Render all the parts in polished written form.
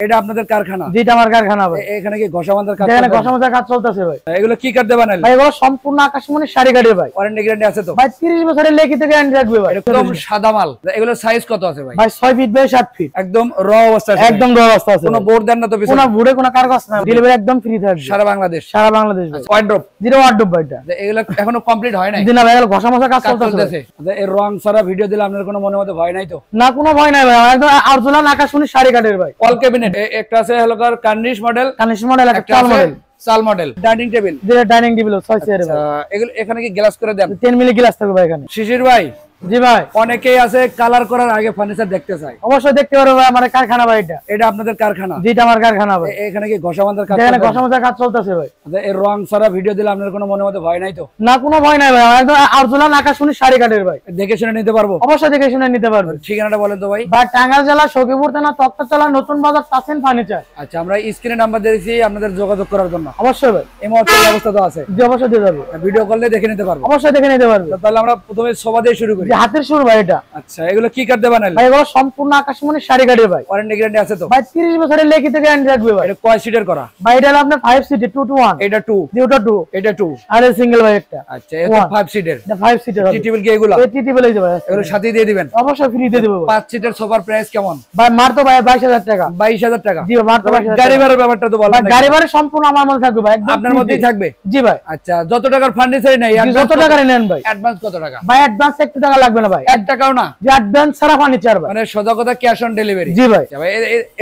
এটা আপনাদের কারখানা? যেটা আমার কারখানা ভাই। এখানে কি ঘষা বাঁধার কাজ? এখানে ঘষা বাঁধার কাজ চলতেছে ভাই। এগুলো কি কাটতে বানালেন ভাই? এগুলো সম্পূর্ণ আকাশমণি শাড়ি কাটে ভাই। ওয়ারেন্টি গ্যারান্টি আছে তো ভাই? 30 বছরের লিখিত গ্যারান্টি থাকবে ভাই। একদম সাদা মাল। এগুলো সাইজ কত আছে ভাই? ভাই 6 ফিট বাই 7 ফিট। একদম র অবস্থা আছে? একদম র অবস্থা আছে। কোনো বোর্ড দেন না তো? কোনো বোর্ডে কোনো কাগজ না। ডেলিভারি একদম ফ্রি থাকবে সারা বাংলাদেশ? সারা বাংলাদেশ ভাই। ওয়ার্ড্রপ? জিরো ওয়ার্ড্রপ ভাই। এটা এগুলো এখনো কমপ্লিট হয় নাই? দিনা ভাই এগুলো ঘষা মাজা কাজ চলতেছে। এর রং সারা ভিডিও দিলে আপনার কোনো মনে মতো ভয় নাই তো? না, কোনো ভয় নাই ভাই। একদম আরজুলান আকাশমণি শাড়ি কাটের ভাই। অল ক্যাবিনেট একটা আছে হলকার কার্নিশ মডেল, কার্নিশ মডেল, একটা চাল মডেল। চাল মডেল ডাইনিং টেবিল। যেটা ডাইনিং টেবিল 6 চেয়ারে ভাই। এগুলো এখানে কি গ্লাস করে দেন? 10 মিলি গ্লাস থাকবে ভাই এখানে। শিশির ভাই, জি ভাই। অনেকেই আছে কালার করার আগে ফার্নিচার দেখতে চায়। অবশ্যই দেখতে পারবে ভাই, আমার কারখানা ভাই। এটা আপনাদের কারখানা? যেটা আমার কারখানা ভাই। এখানে কি ঘষা বাঁধার কাজ? এখানে ঘষা বাঁধার কাজ চলতেছে ভাই। এর রং সারা ভিডিও দিলে আপনার কোনো মনে মতো ভয় নাই তো? না, কোনো ভয় নাই ভাই। একদম আরজুলান আকাশমণি শাড়ি কাটের ভাই। দেখে শুনে নিতে পারবো? অবশ্যই দেখে শুনে নিতে পারবেন। ঠিকানাটা বলেন তো ভাই। ভাই টাঙ্গাইল জেলা সখীপুর থানা তক্তাতলা নতুন বাজার তাসিন ফার্নিচার। আচ্ছা, আমরা স্ক্রিনে নাম্বার দিয়েছি আপনাদের যোগাযোগ করার জন্য। অবশ্যই ভাই। এই মুহূর্তে ব্যবস্থা তো আছে? জি অবশ্যই দিয়ে যাবে। ভিডিও কলে দেখে নিতে পারবো? অবশ্যই দেখে নিতে পারবে। তাহলে আমরা প্রথমে সোফা দিয়ে শুরু করি। হাতের সুর ভাই এটা। আচ্ছা, এগুলো কি কাটতে বানালেন ভাই? এগুলো সম্পূর্ণ আকাশমণি শাড়ি কাটের ভাই। ওয়ারেন্টি গ্যারান্টি আছে তো? ভাই 30 বছরের লিখিত গ্যারান্টি থাকবে ভাই। এটা কয় সিটের করা? ভাই এটা হলো আপনার 5 সিটের 2 to 1। এটা 2? এটা 2। এটা 2 আর সিঙ্গেল ভাই একটা। আচ্ছা, এটা 5 সিটের। এটা 5 সিটের হবে। টি টেবিল কি এগুলো? এই টি টেবিল এই যে ভাই। এগুলো সাথে দিয়ে দিবেন? অবশ্যই ফ্রি দিয়ে দেব ভাই। 5 সিটের সোফার প্রাইস কেমন ভাই? মার তো ভাই 22,000 টাকা। 22,000 টাকা? জি মার তো 22,000 গাড়ি ভাড়ার ব্যাপারটা তো বলেন। গাড়ি ভাড়া সম্পূর্ণ আমার মধ্যে থাকবে ভাই। একদম আপনার মধ্যেই থাকবে? জি ভাই। আচ্ছা, যত টাকার ফার্নিচারই নাই যত টাকা নেন ভাই। অ্যাডভান্স কত টাকা? ভাই অ্যাডভান্স 1 টাকা লাগবে না ভাই। 1 টাকাও না? যে অ্যাডভান্স ছাড়া ফার্নিচার ভাই। মানে সোজা কথা ক্যাশ অন ডেলিভারি? জি ভাই। ভাই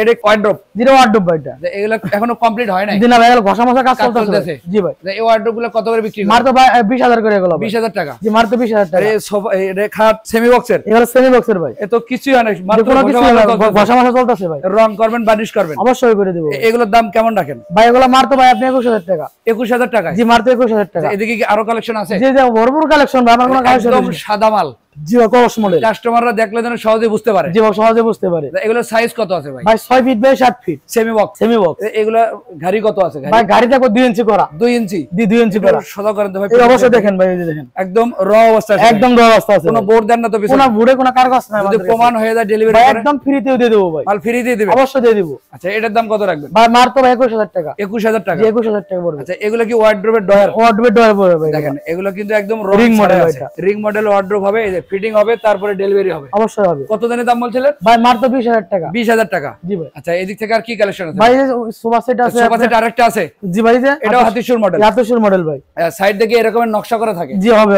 এটা ওয়ার্ড্রপ? জিরো ওয়ার্ড্রপ ভাই। এটা এগুলো এখনো কমপ্লিট হয় নাই? দিনা ভাই এগুলো ঘষা মাজা কাজ চলতেছে। জি ভাই। এই ওয়ার্ড্রপ গুলো কত করে বিক্রি করেন? মার তো ভাই 20,000 করে এগুলো। 20,000 টাকা? জি মার তো 20,000 টাকা। এই সোফা এই খাট সেমি বক্সের? এগুলো সেমি বক্সের ভাই। এত কিছুই হয় না, মাত্র ঘষা মাজা চলতেছে ভাই। রং করবেন, বানিশ করবেন? অবশ্যই করে দেব। এগুলোর দাম কেমন রাখেন ভাই? এগুলো মার তো ভাই আপনি 21,000 টাকা। 21,000 টাকা? জি মার তো 21,000 টাকা। এদিকে কি আরো কালেকশন আছে? জি জি ভরপুর কালেকশন ভাই। আমার কোনো কালেকশন একদম সাদা মাল। জি কস মডেল। কাস্টমাররা দেখলে যেন সহজে বুঝতে পারে। জি সহজে বুঝতে পারে। এগুলো সাইজ কত আছে ভাই? ভাই 6 feet by 7 feet. Semi box? Semi box. এগুলো গাড়ি কত আছে? ভাই গাড়িটা 2 ইঞ্চি করা। 2 ইঞ্চি? জি 2 ইঞ্চি করা। সোজা করেন তো ভাই। এই অবশ্যই দেখেন ভাই, এই যে দেখেন একদম র অবস্থা আছে? একদম র অবস্থা আছে। কোনো বোর্ড দেন না তো? কোনো বোর্ডে কোনো কাগজ নাই। যদি প্রমাণ হয়ে যায় ডেলিভারি ভাই করেন? একদম ফ্রিতেও দিয়ে দেব ভাই। মাল ফ্রি দিয়ে দিবেন? অবশ্যই দিয়ে দেব। আচ্ছা, এটার দাম কত রাখবেন? ভাই মার তো ভাই 21,000 টাকা। 21,000 টাকা? জি 21,000 টাকা পড়বে। আচ্ছা, এগুলো কি ওয়ার্ড্রোবের ডয়ার? ওয়ার্ডরোবের ডয়ার পড়বে ভাই। দেখেন এগুলো কিন্তু একদম রিং মডেল এটা। রিং মডেল ওয়ার্ড্রোব হবে, এই যে ফিটিং হবে, তারপরে ডেলিভারি হবে? অবশ্যই হবে। কত দিনের দাম বলছিলেন? ভাই মার তো 20,000 টাকা। 20,000 টাকা? জি ভাই। আচ্ছা, এদিক থেকে আর কি কালেকশন আছে? ভাই সোফা সেট আছে। সোফা সেট আরেকটা আছে? জি ভাই। যে এটাও হাতিশুর মডেল? হাতিশুর মডেল ভাই। সাইড থেকে এরকমের নকশা করা থাকে? জি হবে।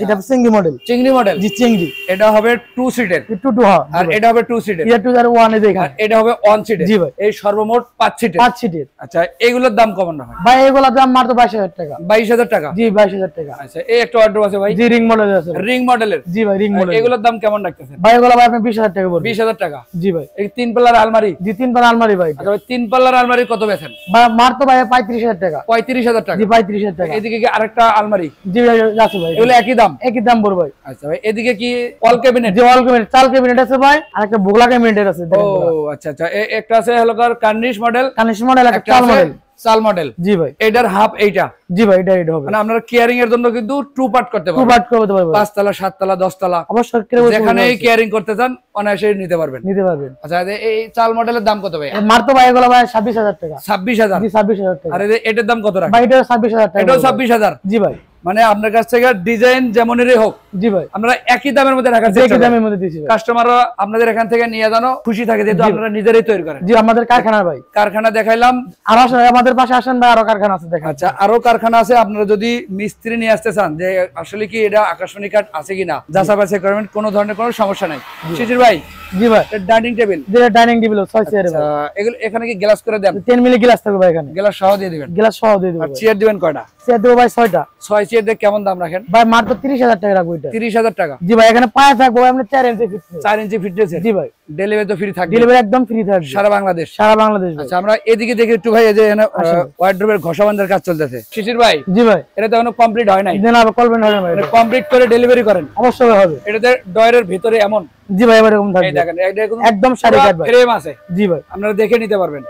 এটা চিংড়ি মডেল। চিংড়ি মডেল? জি চিংড়ি। এটা হবে 2 সিটের? একটু টু হ্যাঁ। আর এটা হবে 2 সিটের? এটা 2 আর 1 এ দেখেন। আর এটা হবে 1 সিটের? জি ভাই। এই সর্বমোট 5 সিটের? 5 সিটের। আচ্ছা, এগুলোর দাম কেমন হয় ভাই? এগুলোর দাম মাত্র 22,000 টাকা। 22,000 টাকা? জি 22,000 টাকা। আচ্ছা, এই একটা ওয়ার্ড্রোব আছে ভাই? জি রিং মডেল আছে। রিং মডেলের? জি ভাই রিং মডেল। এগুলোর দাম কেমন রাখতেছেন? ভাই এগুলো ভাই আপনি 20,000 টাকা পড়বে। 20,000 টাকা? জি ভাই। এই 3 পাল্লার আলমারি? জি 3 পাল্লা আলমারি ভাই। আচ্ছা ভাই, 3 পাল্লার আলমারি কত বেচেন? ভাই মার তো ভাই 35,000 টাকা। 35,000 টাকা? জি 35,000 টাকা। এদিকে কি আরেকটা আলমারি? জি ভাই আছে ভাই। এগুলো একই দাম? একই দাম পড়বে ভাই। আচ্ছা ভাই, এদিকে কি অল ক্যাবিনেট? যে অল ক্যাবিনেট, চাল ক্যাবিনেট আছে ভাই, আর একটা বোগলা ক্যাবিনেট আছে। ও আচ্ছা আচ্ছা, একটা আছে হলকার কার্নিশ মডেল? কার্নিশ মডেল, একটা চাল মডেল। চাল মডেল? জি ভাই। এটার হাফ এইটা? জি ভাই এটা হবে। মানে আপনারা কেয়ারিং এর জন্য কিন্তু 2 পার্ট করতে পারবেন? 2 পার্ট করতে পারবেন। 5 তলা, 7 তলা, 10 তলা অবশ্যই যেখানে কেয়ারিং করতে চান অনায়াসে নিতে পারবেন? নিতে পারবেন। আচ্ছা, এই চাল মডেলের দাম কত ভাই? মার তো ভাই এগুলো ভাই 26,000 টাকা। 26,000? জি 26,000 টাকা। আর এটার দাম কত রাখেন? ভাই এটা 26,000 টাকা। এটাও 26,000? জি ভাই। মানে আপনার কাছ থেকে ডিজাইন যেমনই হোক জি ভাই আমরা একই দামের মধ্যে রাখার চেষ্টা করি। একই দামের মধ্যে দিছি। কাস্টমাররা আপনাদের এখান থেকে নিয়ে জানো খুশি থাকে, যেহেতু আপনারা নিজেরাই তৈরি করেন। জি আমাদের কারখানা ভাই। কারখানা দেখাইলাম, আর আমাদের পাশে আসেন ভাই, আরো কারখানা আছে দেখেন। আচ্ছা, আরো কারখানা আছে। আপনারা যদি মিস্ত্রি নিয়ে আসতে চান যে আসলে কি এটা আকাশমণি কাঠ আছে কিনা যাচাই বাছাই করবেন, কোনো ধরনের কোনো সমস্যা নাই। শিশির ভাই? জি ভাই। Dining table? যেটা ডাইনিং টেবিল 6 চেয়ারে ভাই। এগুলো এখানে কি গ্লাস করে দেন? 10 মিলি গ্লাস থাকবে ভাই এখানে। গ্লাস সহ দিয়ে দিবেন? গ্লাস সহ দিয়ে দেব। আর চেয়ার দিবেন কয়টা? চেয়ার দেব ভাই 6টা। 6 চেয়ার দিয়ে কেমন দাম রাখেন? ভাই মাত্র 30,000 টাকা রাখবো এটা। 30,000 টাকা? জি ভাই। এখানে পায়া থাকবো আপনি 4 ইঞ্চি ফিটনেস। 4 ইঞ্চি ফিটনেস? জি ভাই। ডেলিভারি তো ফ্রি থাকবে? ডেলিভারি একদম ফ্রি থাকবে সারা বাংলাদেশ? সারা বাংলাদেশ ভাই। আচ্ছা, আমরা এদিকে দেখি একটু ভাই, এই যে ওয়ার্ড্রোবের ঘষা বাঁধার কাজ চলতেছে। শিশির ভাই? জি ভাই। এটা তো এখনো কমপ্লিট হয় নাই? না করবেন হবে ভাই। কমপ্লিট করে ডেলিভারি করেন? অবশ্যই হবে। এটাতে ডয়ারের ভিতরে এমন? জি ভাই এরকম থাকবে। এই দেখেন একদম শাড়ি কাট ভাই, ফ্রেম আছে? জি ভাই। আপনারা দেখে নিতে পারবেন।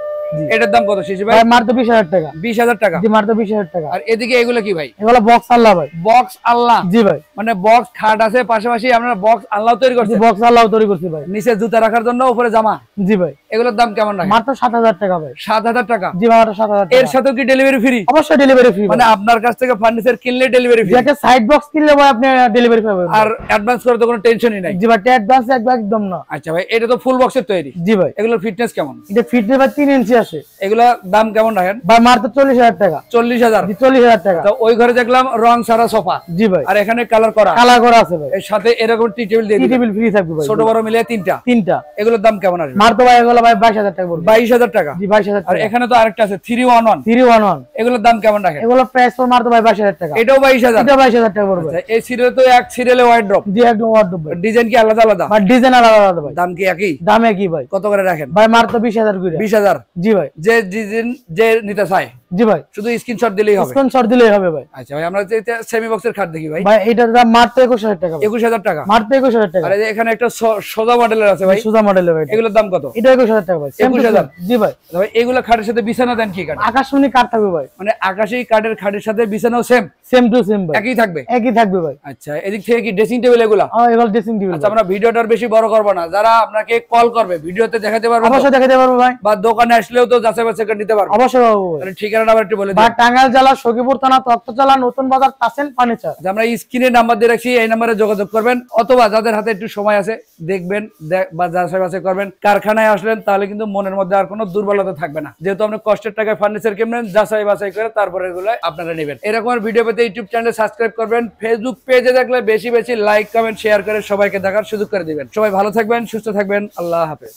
এটার দাম কত শিশির ভাই? ভাই মাত্র 20,000 টাকা। 20,000 টাকা? জি মাত্র 20,000 টাকা। আর এদিকে এগুলো কি ভাই? এগুলো বক্স আল্লাহ ভাই। বক্স আল্লাহ? জি ভাই। মানে বক্স খাট আছে, পাশাপাশি আপনারা বক্স আল্লাহ তৈরি করছেন? বক্স আল্লাহ তৈরি করছি ভাই। নিচে জুতা রাখার জন্য, উপরে জামা? জি ভাই। এগুলোর দাম কেমন রাখেন? মাত্র 7000 টাকা ভাই। 7000 টাকা? জি ভাই, মাত্র 7000 টাকা। এর সাথে কি ডেলিভারি ফ্রি? অবশ্যই ডেলিভারি ফ্রি। মানে আপনার কাছ থেকে ফার্নিচার কিনলে ডেলিভারি ফ্রি? একটা সাইড বক্স কিনলে ভাই আপনি ডেলিভারি পাবেন। আর অ্যাডভান্স করে তো কোনো টেনশনই নাই? জি ভাই, অ্যাডভান্স একদম না। আচ্ছা ভাই, এটা তো ফুল বক্সের তৈরি। জি ভাই। এগুলোর ফিটনেস কেমন? এটা ফিটনেস ভাই 3 ইঞ্চি আসে। এগুলা দাম কেমন রাখেন? ভাই মাত্র 40000 টাকা। 40000? জি 40000 টাকা। তো ওই ঘরে দেখলাম রং সারা সোফা। জি ভাই। আর এখানে কালার করা? কালার করা আছে ভাই। এর সাথে এরকম টি টেবিল দিয়ে টি দিবেন? টেবিল ফ্রি থাকবে ভাই। ছোট বড় মিলিয়ে তিনটা? তিনটা। এগুলোর দাম কেমন আসবে? মাত্র ভাই এগুলো ভাই 22000 টাকা পড়বে। 22000 টাকা? জি 22000 আর টাকা। এখানে তো আরেকটা আছে 311। 311 এগুলোর দাম কেমন রাখেন? এগুলো প্রাইস পড়বে মাত্র ভাই 22000 টাকা। এটাও 22000? এটা 22000 টাকা পড়বে। আচ্ছা, এই সিরিয়ালে তো এক সিরিয়ালে ওয়ার্ড্রপ। জি একদম ওয়ার্ডরোব ভাই। ডিজাইন কি আলাদা আলাদা? ভাই ডিজাইন আলাদা আলাদা ভাই। দাম কি একই? দাম একই ভাই। কত করে রাখেন? ভাই মাত্র 20000 করে। 20000? জি ভাই। যে ডিজাইন যে নিতে চায় জি ভাই, শুধু স্ক্রিনশট দিলেই হবে? স্পন্সর দিলেই হবে ভাই। আচ্ছা ভাই, আমরা সেমি বক্সের খাট দেখি ভাই। ভাই এটার দাম মাত্র 21000 টাকা ভাই। 21000 টাকা? মাত্র 21000 টাকা। আর এই যে এখানে একটা সোজা মডেলের আছে ভাই, সুজা মডেলের ভাই। এগুলোর দাম কত? এটা 21000 টাকা ভাই। 21000? জি ভাই। ভাই এগুলো খাটের সাথে বিছানা দেন কি কাঠ? আকাশমণি কাঠ থাকবে ভাই। মানে আকাশী কাঠের খাটের সাথে বিছানাও সেম? সেম টু সেম ভাই। একই থাকবে? একই থাকবে ভাই। আচ্ছা, এদিক থেকে কি ড্রেসিং টেবিল এগুলা? এগুলো ড্রেসিং টেবিল। আচ্ছা, আমরা ভিডিওটার বেশি বড় করব না, যারা আপনাকে কল করবে ভিডিওতে দেখাতে পারবেন তো? অবশ্যই দেখাতে পারবো ভাই। বা দোকানে আসলেও তো যাচাই বাছাই করে নিতে পারবেন? অবশ্যই পাবো ভাই। তাহলে ঠিকানাটা আবার একটু বলে দিন। ভাই টাঙ্গাইল জেলা সখীপুর থানা তক্তচালা নতুন বাজার তাসেন ফার্নিচার। যে আমরা স্ক্রিনে নাম্বার দিয়ে রাখছি, এই নাম্বারে যোগাযোগ করবেন, অথবা যাদের হাতে একটু সময় আছে দেখবেন বা যাচাই বাছাই করবেন। কারখানায় আসলেন তাহলে কিন্তু মনের মধ্যে আর কোনো দুর্বলতা থাকবে না, যেহেতু আপনি কষ্টের টাকায় ফার্নিচার কিনবেন, যাচাই বাছাই করে তারপরে এগুলো আপনারা নেবেন। এরকম ভিডিও পেতে ইউটিউব চ্যানেলে সাবস্ক্রাইব করবেন, ফেসবুক পেজে দেখলে বেশি বেশি লাইক কমেন্ট শেয়ার করে সবাইকে দেখার সুযোগ করে দিবেন। সবাই ভালো থাকবেন, সুস্থ থাকবেন, আল্লাহ হাফেজ।